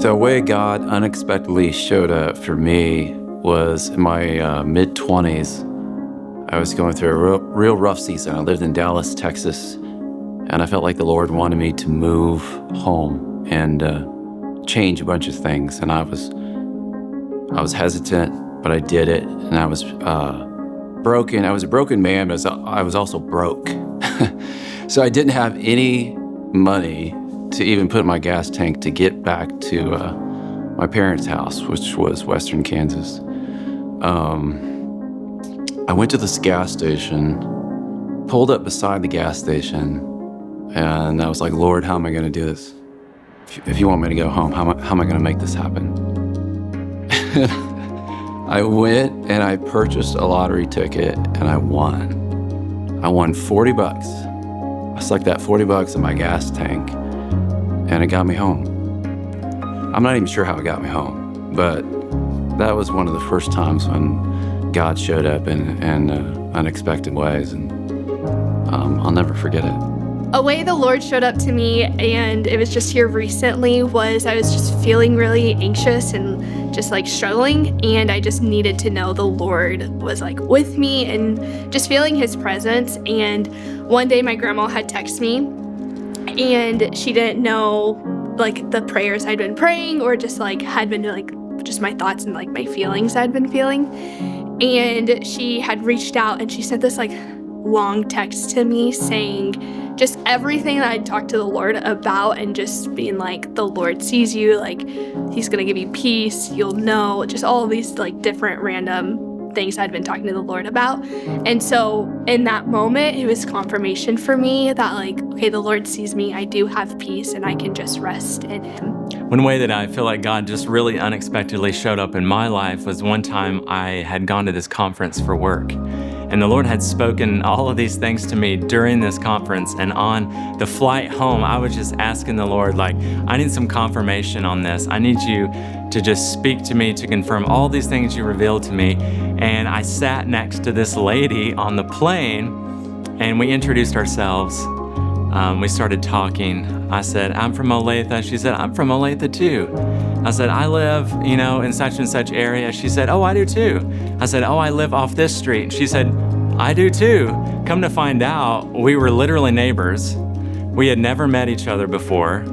The way God unexpectedly showed up for me was in my mid-20s. I was going through a real rough season. I lived in Dallas, Texas, and I felt like the Lord wanted me to move home and change a bunch of things. And I was hesitant, but I did it. And I was broken. I was a broken man, but I was also broke. So I didn't have any money to even put in my gas tank to get back to my parents' house, which was Western Kansas. I went to this gas station, pulled up beside the gas station, and I was like, Lord, how am I going to do this? If you want me to go home, how am I going to make this happen? I went and I purchased a lottery ticket and I won. I won $40. I stuck that $40 in my gas tank and it got me home. I'm not even sure how it got me home, but that was one of the first times when God showed up in unexpected ways, and I'll never forget it. A way the Lord showed up to me, and it was just here recently, was I was just feeling really anxious and just like struggling, and I just needed to know the Lord was like with me and just feeling his presence. And one day my grandma had texted me, and she didn't know like the prayers I'd been praying, or just like had been like just my thoughts and like my feelings I'd been feeling. And she had reached out and she sent this like long text to me saying just everything that I'd talked to the Lord about, and just being like, the Lord sees you, like he's gonna give you peace, you'll know, just all of these like different random things I'd been talking to the Lord about. And so in that moment, it was confirmation for me that like, okay, the Lord sees me, I do have peace, and I can just rest in him. One way that I feel like God just really unexpectedly showed up in my life was one time I had gone to this conference for work. And the Lord had spoken all of these things to me during this conference. And on the flight home, I was just asking the Lord, like, I need some confirmation on this. I need you to just speak to me to confirm all these things you revealed to me. And I sat next to this lady on the plane, and we introduced ourselves. We started talking. I said, I'm from Olathe. She said, I'm from Olathe too. I said, I live, in such and such area. She said, oh, I do too. I said, oh, I live off this street. She said, I do too. Come to find out, we were literally neighbors. We had never met each other before.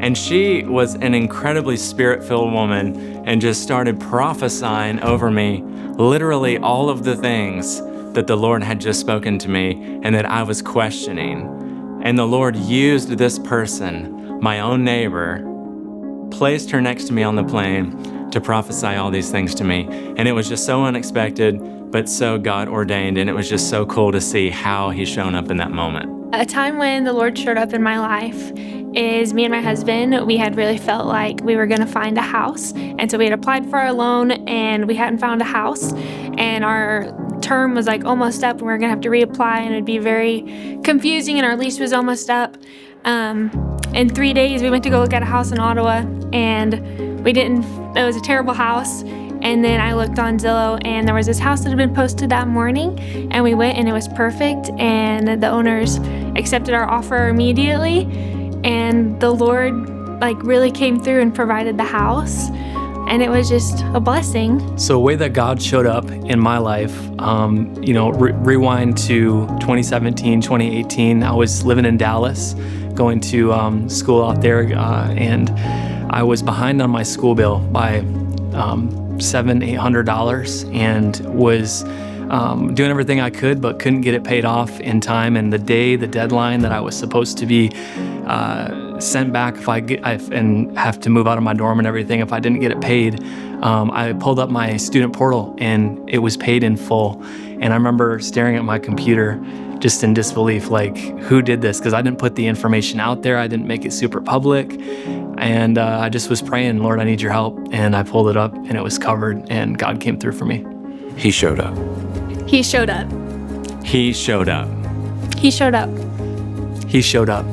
And she was an incredibly spirit-filled woman and just started prophesying over me, literally all of the things that the Lord had just spoken to me and that I was questioning. And the Lord used this person, my own neighbor, placed her next to me on the plane to prophesy all these things to me. And it was just so unexpected, but so God ordained. And it was just so cool to see how he's shown up in that moment. A time when the Lord showed up in my life is me and my husband. We had really felt like we were going to find a house. And so we had applied for our loan and we hadn't found a house. And our term was like almost up and we were going to have to reapply, and it'd be very confusing, and our lease was almost up. In 3 days, we went to go look at a house in Ottawa, and it was a terrible house. And then I looked on Zillow, and there was this house that had been posted that morning, and we went, and it was perfect, and the owners accepted our offer immediately, and the Lord really came through and provided the house, and it was just a blessing. So a way that God showed up in my life, rewind to 2017, 2018, I was living in Dallas, going to school out there, and I was behind on my school bill by $700-800, and was doing everything I could, but couldn't get it paid off in time. And the deadline that I was supposed to be sent back and have to move out of my dorm and everything, if I didn't get it paid, I pulled up my student portal and it was paid in full. And I remember staring at my computer just in disbelief, like, who did this? Because I didn't put the information out there. I didn't make it super public. And I just was praying, Lord, I need your help. And I pulled it up and it was covered, and God came through for me. He showed up. He showed up. He showed up. He showed up. He showed up.